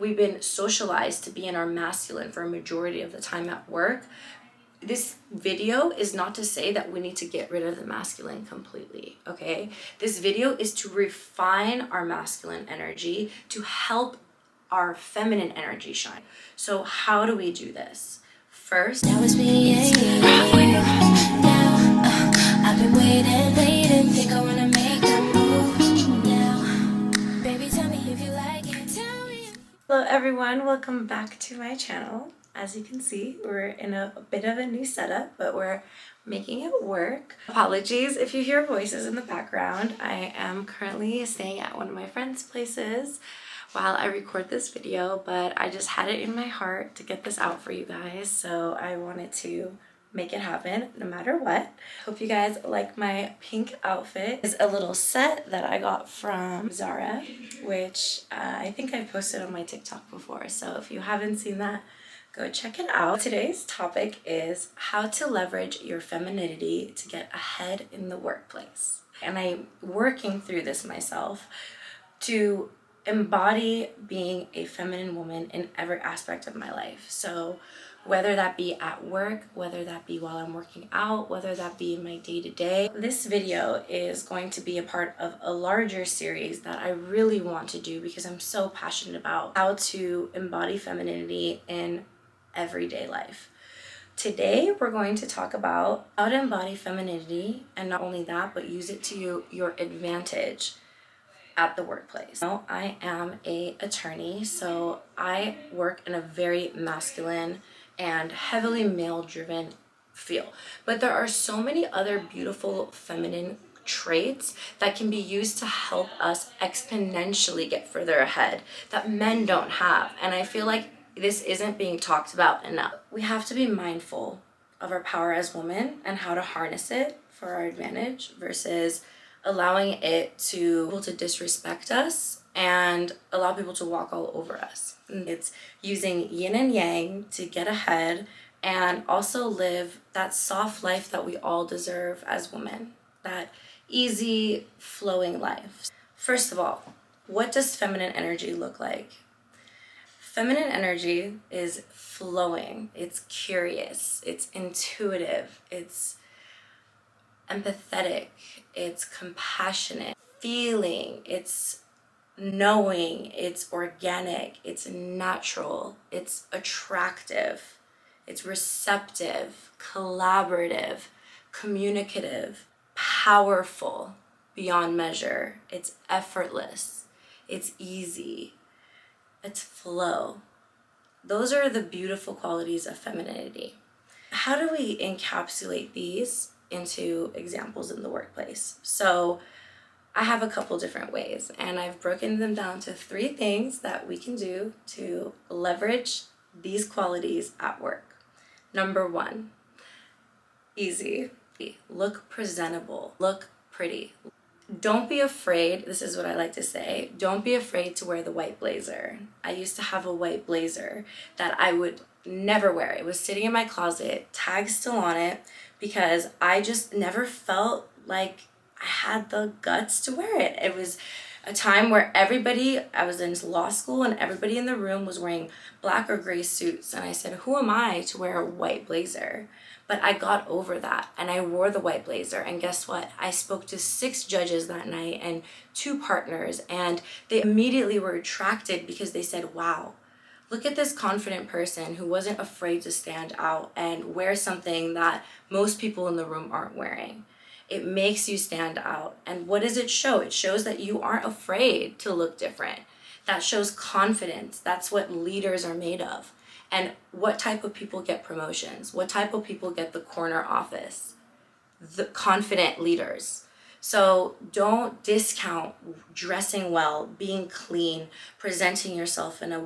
we've been socialized to be in our masculine for a majority of the time at work. This video is not to say that we need to get rid of the masculine completely, okay? This video is to refine our masculine energy to help our feminine energy shine. So how do we do this? First, now it's me and you. I've been waiting, think I wanna make that move now. Baby, tell me if you like it, tell me. Hello everyone, welcome back to my channel. As you can see, we're in a bit of a new setup, but we're making it work. Apologies if you hear voices in the background. I am currently staying at one of my friends' places while I record this video, but I just had it in my heart to get this out for you guys, so I wanted to make it happen no matter what. Hope you guys like my pink outfit. It's a little set that I got from Zara, which I think I posted on my TikTok before, so if you haven't seen that, go check it out. Today's topic is how to leverage your femininity to get ahead in the workplace. And I'm working through this myself to embody being a feminine woman in every aspect of my life. So whether that be at work, whether that be while I'm working out, whether that be in my day-to-day. This video is going to be a part of a larger series that I really want to do because I'm so passionate about how to embody femininity in everyday life. Today we're going to talk about how to embody femininity, and not only that, but use it to your advantage at the workplace. Now, I am an attorney, so I work in a very masculine and heavily male-driven field. But there are so many other beautiful feminine traits that can be used to help us exponentially get further ahead that men don't have. And I feel like this isn't being talked about enough. We have to be mindful of our power as women and how to harness it for our advantage versus allowing it to disrespect us and allow people to walk all over us. It's using yin and yang to get ahead and also live that soft life that we all deserve as women, that easy flowing life. First of all, what does feminine energy look like? Feminine energy is flowing, it's curious, it's intuitive, it's empathetic, it's compassionate, feeling, it's knowing, it's organic, it's natural, it's attractive, it's receptive, collaborative, communicative, powerful beyond measure, it's effortless, it's easy, it's flow. Those are the beautiful qualities of femininity. How do we encapsulate these into examples in the workplace? So I have a couple different ways, and I've broken them down to 3 things that we can do to leverage these qualities at work. Number 1, easy. Look presentable, look pretty. Don't be afraid, this is what I like to say, don't be afraid to wear the white blazer. I used to have a white blazer that I would never wear. It was sitting in my closet, tags still on it, because I just never felt like I had the guts to wear it. It was a time where I was in law school and everybody in the room was wearing black or gray suits, and I said, who am I to wear a white blazer? But I got over that and I wore the white blazer, and guess what? I spoke to 6 judges that night and 2 partners, and they immediately were attracted because they said, wow, look at this confident person who wasn't afraid to stand out and wear something that most people in the room aren't wearing. It makes you stand out. And what does it show? It shows that you aren't afraid to look different. That shows confidence. That's what leaders are made of. And what type of people get promotions? What type of people get the corner office? The confident leaders. So don't discount dressing well, being clean, presenting yourself in a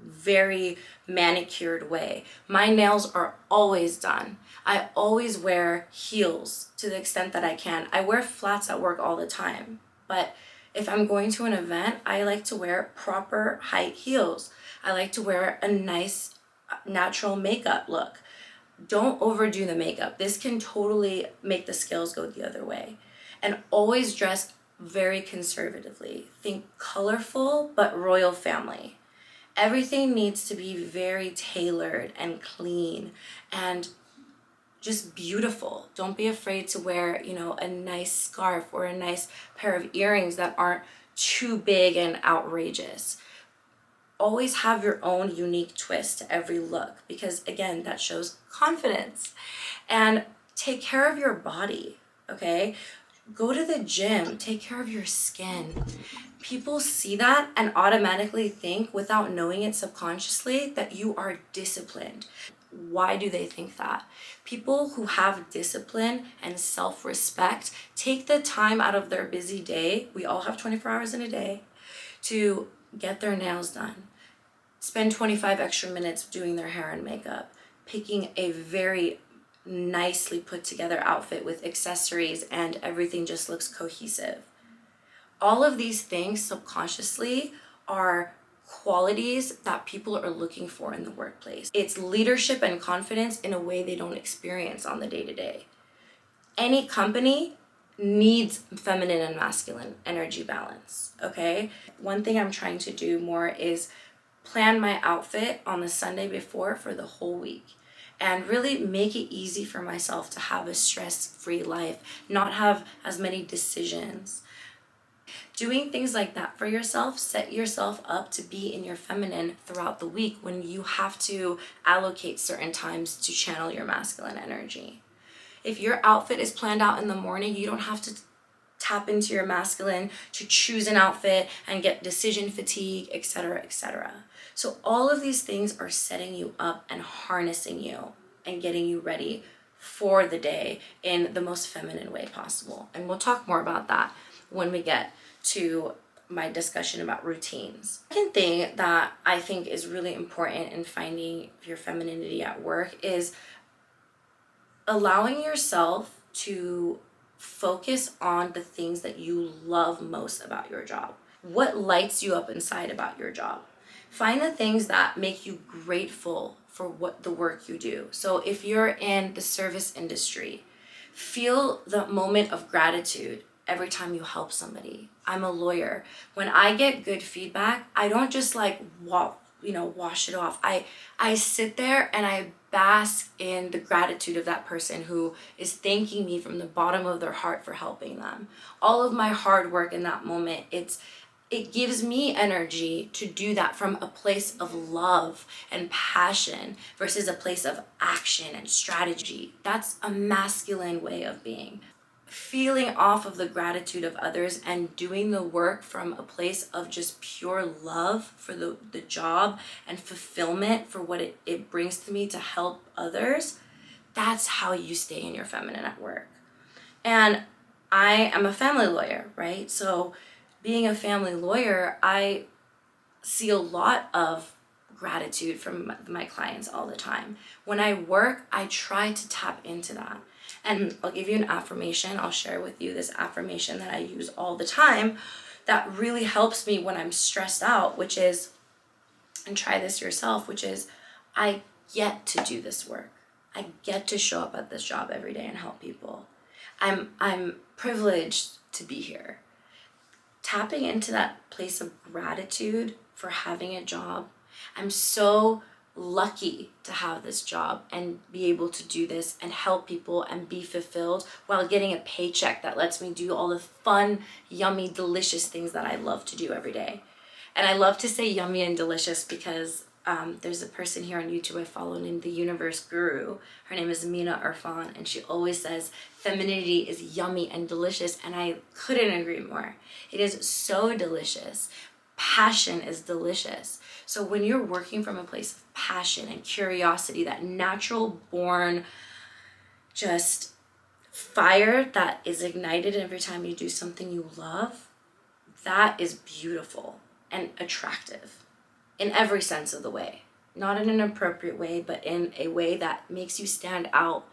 very manicured way. My nails are always done. I always wear heels to the extent that I can. I wear flats at work all the time, but if I'm going to an event, I like to wear proper height heels. I like to wear a nice natural makeup look. Don't overdo the makeup. This can totally make the scales go the other way. And always dress very conservatively. Think colorful but royal family. Everything needs to be very tailored and clean and just beautiful. Don't be afraid to wear, a nice scarf or a nice pair of earrings that aren't too big and outrageous. Always have your own unique twist to every look, because again, that shows confidence. And take care of your body, okay? Go to the gym, take care of your skin. People see that and automatically think, without knowing it subconsciously, that you are disciplined. Why do they think that? People who have discipline and self-respect take the time out of their busy day, we all have 24 hours in a day, to get their nails done, spend 25 extra minutes doing their hair and makeup, picking a very nicely put together outfit with accessories, and everything just looks cohesive. All of these things subconsciously are qualities that people are looking for in the workplace. It's leadership and confidence in a way they don't experience on the day-to-day. Any company needs feminine and masculine energy balance, okay? One thing I'm trying to do more is plan my outfit on the Sunday before for the whole week, and really make it easy for myself to have a stress-free life, not have as many decisions. Doing things like that for yourself, set yourself up to be in your feminine throughout the week when you have to allocate certain times to channel your masculine energy. If your outfit is planned out in the morning, you don't have to tap into your masculine to choose an outfit and get decision fatigue, etc., etc. So all of these things are setting you up and harnessing you and getting you ready for the day in the most feminine way possible. And we'll talk more about that when we get to my discussion about routines. Second thing that I think is really important in finding your femininity at work is allowing yourself to focus on the things that you love most about your job. What lights you up inside about your job? Find the things that make you grateful for what the work you do. So if you're in the service industry, feel the moment of gratitude every time you help somebody. I'm a lawyer. When I get good feedback, I don't just wash it off. I sit there and I bask in the gratitude of that person who is thanking me from the bottom of their heart for helping them. All of my hard work in that moment, it gives me energy to do that from a place of love and passion versus a place of action and strategy. That's a masculine way of being. Feeling off of the gratitude of others and doing the work from a place of just pure love for the job and fulfillment for what it brings to me to help others, that's how you stay in your feminine at work. And I am a family lawyer, right? So being a family lawyer, I see a lot of gratitude from my clients all the time. When I work, I try to tap into that. And I'll give you an affirmation. I'll share with you this affirmation that I use all the time that really helps me when I'm stressed out, which is, and try this yourself, which is, I get to do this work. I get to show up at this job every day and help people. I'm privileged to be here. Tapping into that place of gratitude for having a job. I'm so lucky to have this job and be able to do this and help people and be fulfilled while getting a paycheck that lets me do all the fun, yummy, delicious things that I love to do every day. And I love to say yummy and delicious because there's a person here on YouTube I follow named the Universe Guru. Her name is Mina Irfan, and she always says femininity is yummy and delicious, and I couldn't agree more. It is so delicious. Passion is delicious. So when you're working from a place of passion and curiosity, that natural born just fire that is ignited every time you do something you love, that is beautiful and attractive in every sense of the way. Not in an appropriate way, but in a way that makes you stand out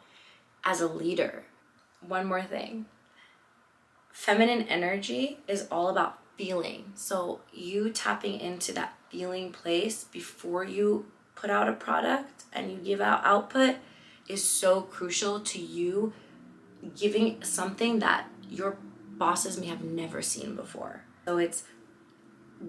as a leader. One more thing. Feminine energy is all about feeling. So you tapping into that feeling place before you put out a product and you give out output is so crucial to you giving something that your bosses may have never seen before. So it's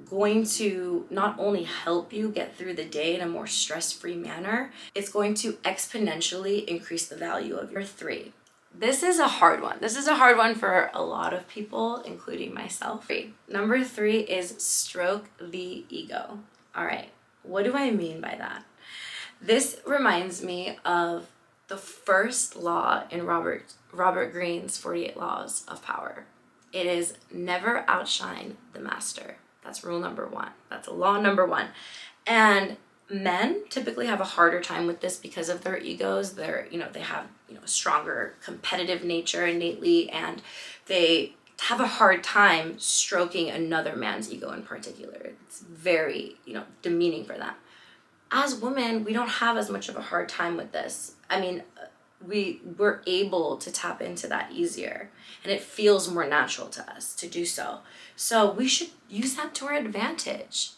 going to not only help you get through the day in a more stress-free manner, it's going to exponentially increase the value of your 3. This is a hard one. This is a hard one for a lot of people, including myself. Number 3 is stroke the ego. All right, what do I mean by that? This reminds me of the first law in Robert Greene's 48 Laws of Power. It is never outshine the master. That's rule number 1. That's law number 1. And men typically have a harder time with this because of their egos. They have, a stronger competitive nature innately, and they have a hard time stroking another man's ego in particular. It's very, demeaning for them. As women, we don't have as much of a hard time with this. I mean, we're able to tap into that easier, and it feels more natural to us to do so. So we should use that to our advantage.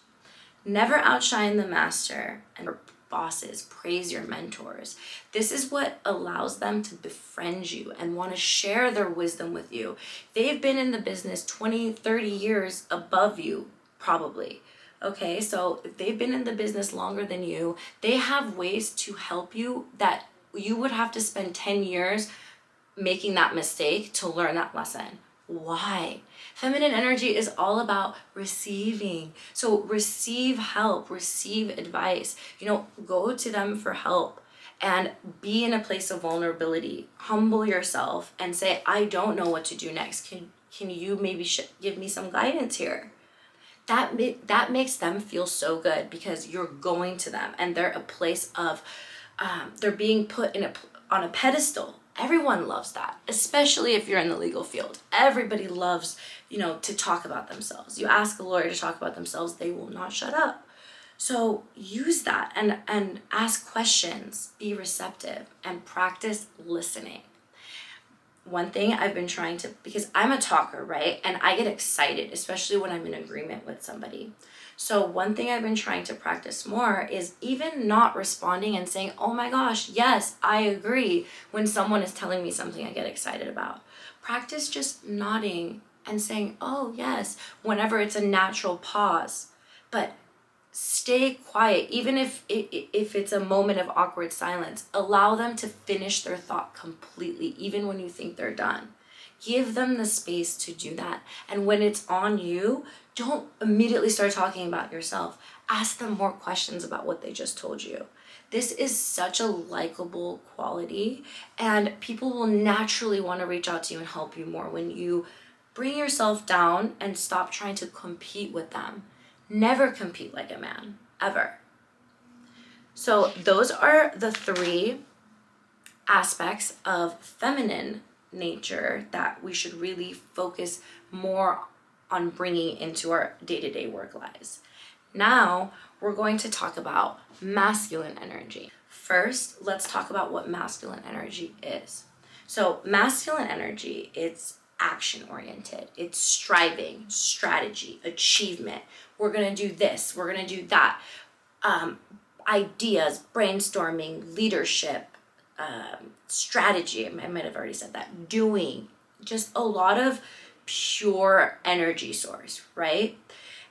Never outshine the master, and your bosses, praise your mentors. This is what allows them to befriend you and want to share their wisdom with you. They've been in the business 20, 30 years above you, probably. Okay, so if they've been in the business longer than you, they have ways to help you that you would have to spend 10 years making that mistake to learn that lesson. Why? Feminine energy is all about receiving. So receive help, receive advice, go to them for help and be in a place of vulnerability. Humble yourself and say, I don't know what to do next. Can you maybe give me some guidance here? That makes them feel so good because you're going to them and they're a place of, they're being put on a pedestal. Everyone loves that, especially if you're in the legal field. Everybody loves, to talk about themselves. You ask a lawyer to talk about themselves, they will not shut up. So use that and ask questions, be receptive, and practice listening. One thing I've been trying to, because I'm a talker, right? And I get excited, especially when I'm in agreement with somebody. So one thing I've been trying to practice more is even not responding and saying, oh my gosh, yes, I agree, when someone is telling me something I get excited about. Practice just nodding and saying, oh yes, whenever it's a natural pause. But stay quiet, even if it's a moment of awkward silence. Allow them to finish their thought completely, even when you think they're done. Give them the space to do that. And when it's on you, don't immediately start talking about yourself. Ask them more questions about what they just told you. This is such a likable quality, and people will naturally want to reach out to you and help you more when you bring yourself down and stop trying to compete with them. Never compete like a man, ever. So those are the 3 aspects of feminine nature that we should really focus more on bringing into our day-to-day work lives. Now we're going to talk about masculine energy. First, let's talk about what masculine energy is. So masculine energy, it's action-oriented. It's striving, strategy, achievement. We're going to do this. We're going to do that. Ideas, brainstorming, leadership, strategy. I might have already said that. Doing. Just a lot of pure energy source, right?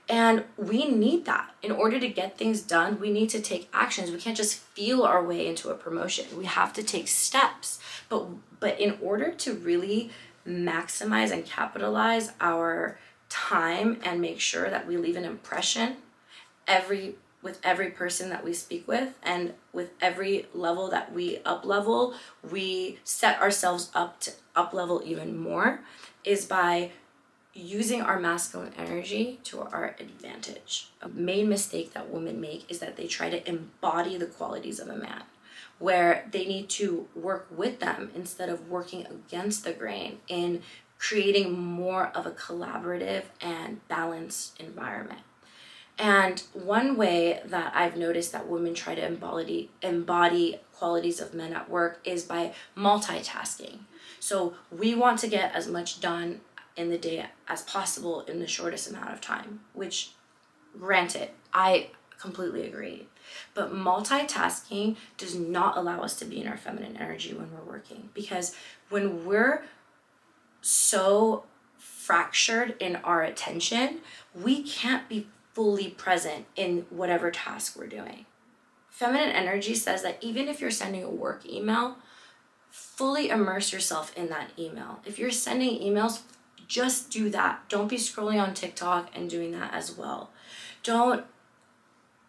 And we need that. In order to get things done, we need to take actions. We can't just feel our way into a promotion. We have to take steps. But in order to really maximize and capitalize our time and make sure that we leave an impression with every person that we speak with, and with every level that we up level, we set ourselves up to up level even more, is by using our masculine energy to our advantage. A main mistake that women make is that they try to embody the qualities of a man, where they need to work with them instead of working against the grain in creating more of a collaborative and balanced environment. And one way that I've noticed that women try to embody qualities of men at work is by multitasking. So we want to get as much done in the day as possible in the shortest amount of time, which, granted, I completely agree. But multitasking does not allow us to be in our feminine energy when we're working, because when we're so fractured in our attention, we can't be fully present in whatever task we're doing. Feminine energy says that even if you're sending a work email, fully immerse yourself in that email. If you're sending emails, just do that. Don't be scrolling on TikTok and doing that as well. Don't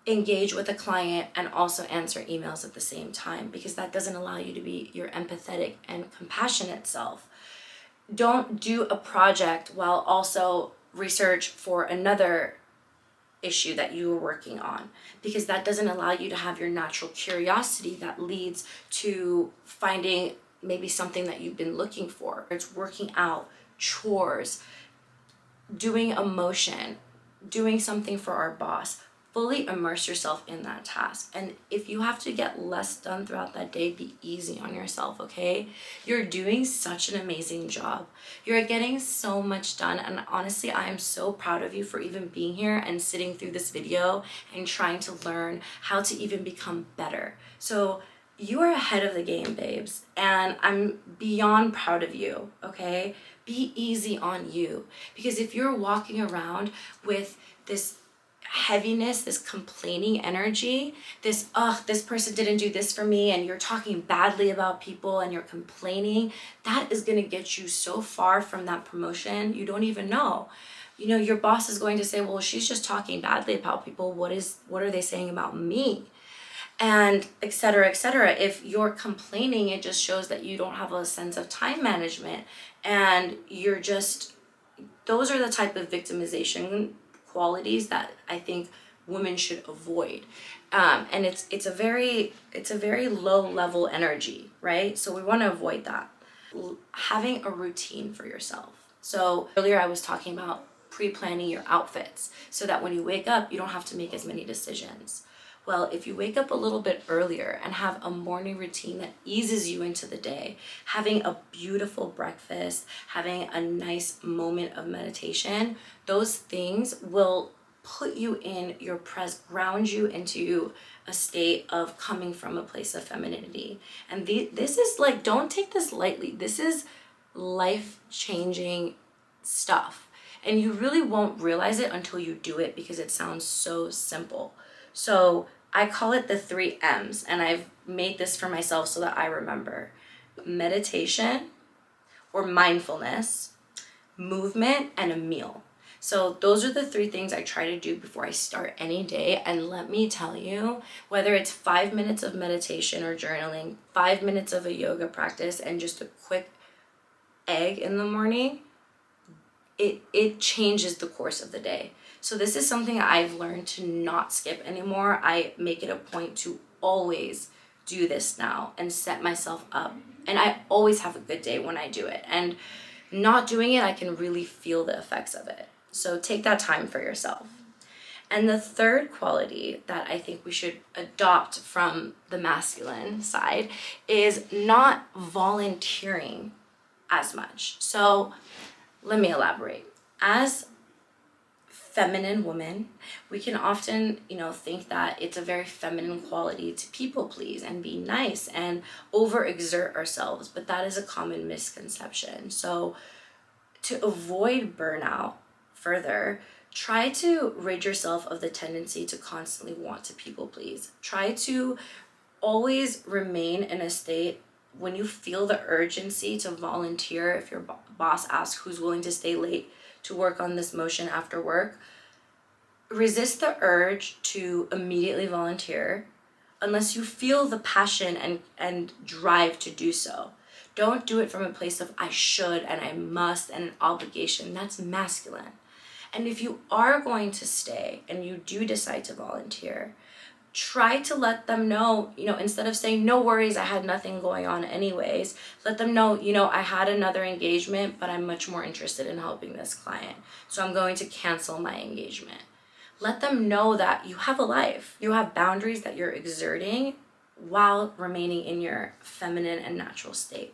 engage with a client and also answer emails at the same time, because that doesn't allow you to be your empathetic and compassionate self. Don't do a project while also research for another issue that you are working on, because that doesn't allow you to have your natural curiosity that leads to finding maybe something that you've been looking for. It's working out, chores, doing emotion, doing something for our boss. Fully immerse yourself in that task. And if you have to get less done throughout that day, be easy on yourself, okay? You're doing such an amazing job. You're getting so much done. And honestly, I am so proud of you for even being here and sitting through this video and trying to learn how to even become better. So you are ahead of the game, babes. And I'm beyond proud of you, okay? Be easy on you. Because if you're walking around with this heaviness, this complaining energy, this person didn't do this for me, and you're talking badly about people and you're complaining, that is going to get you so far from that promotion you don't even know. You know, your boss is going to say, well, she's just talking badly about people, what are they saying about me? And etc., etc. If you're complaining, it just shows that you don't have a sense of time management, and you're just, those are the type of victimization qualities that I think women should avoid. And it's a very low level energy, right? So we want to avoid that. Having a routine for yourself. So earlier I was talking about pre-planning your outfits so that when you wake up, you don't have to make as many decisions. Well, if you wake up a little bit earlier and have a morning routine that eases you into the day, having a beautiful breakfast, having a nice moment of meditation, those things will put you in your ground you into a state of coming from a place of femininity. And this is like, don't take this lightly. This is life-changing stuff. And you really won't realize it until you do it, because it sounds so simple. So I call it the 3 M's, and I've made this for myself so that I remember. Meditation or mindfulness, movement, and a meal. So those are the 3 things I try to do before I start any day. And let me tell you, whether it's 5 minutes of meditation or journaling, 5 minutes of a yoga practice, and just a quick egg in the morning, it changes the course of the day. So this is something I've learned to not skip anymore. I make it a point to always do this now and set myself up. And I always have a good day when I do it. And not doing it, I can really feel the effects of it. So take that time for yourself. And the third quality that I think we should adopt from the masculine side is not volunteering as much. So let me elaborate. As feminine women, we can often, think that it's a very feminine quality to people please and be nice and overexert ourselves, but that is a common misconception. So to avoid burnout further, try to rid yourself of the tendency to constantly want to people please. Try to always remain in a state when you feel the urgency to volunteer. If your boss asks who's willing to stay late to work on this motion after work, resist the urge to immediately volunteer unless you feel the passion and drive to do so. Don't do it from a place of I should and I must and an obligation. That's masculine. And if you are going to stay and you do decide to volunteer, try to let them know, instead of saying, no worries, I had nothing going on anyways, let them know, I had another engagement, but I'm much more interested in helping this client, so I'm going to cancel my engagement. Let them know that you have a life. You have boundaries that you're exerting while remaining in your feminine and natural state.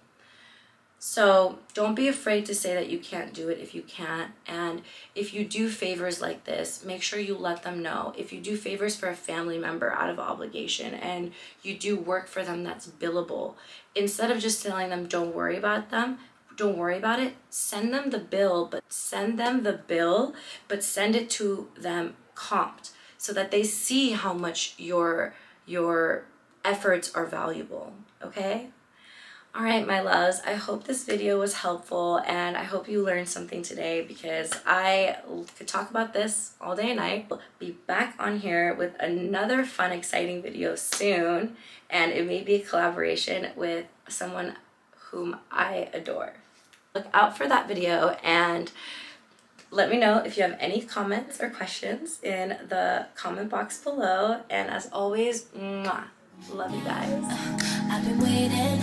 So don't be afraid to say that you can't do it if you can't. And if you do favors like this, make sure you let them know. If you do favors for a family member out of obligation and you do work for them that's billable, instead of just telling them don't worry about them, don't worry about it. Send them the bill, but send it to them comped so that they see how much your efforts are valuable, okay? All right, my loves, I hope this video was helpful and I hope you learned something today, because I could talk about this all day and night. I'll be back on here with another fun, exciting video soon, and it may be a collaboration with someone whom I adore. Look out for that video and let me know if you have any comments or questions in the comment box below. And as always, mwah, love you guys. I've been waiting,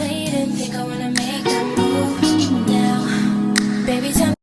think I wanna make a move now. Baby, tell me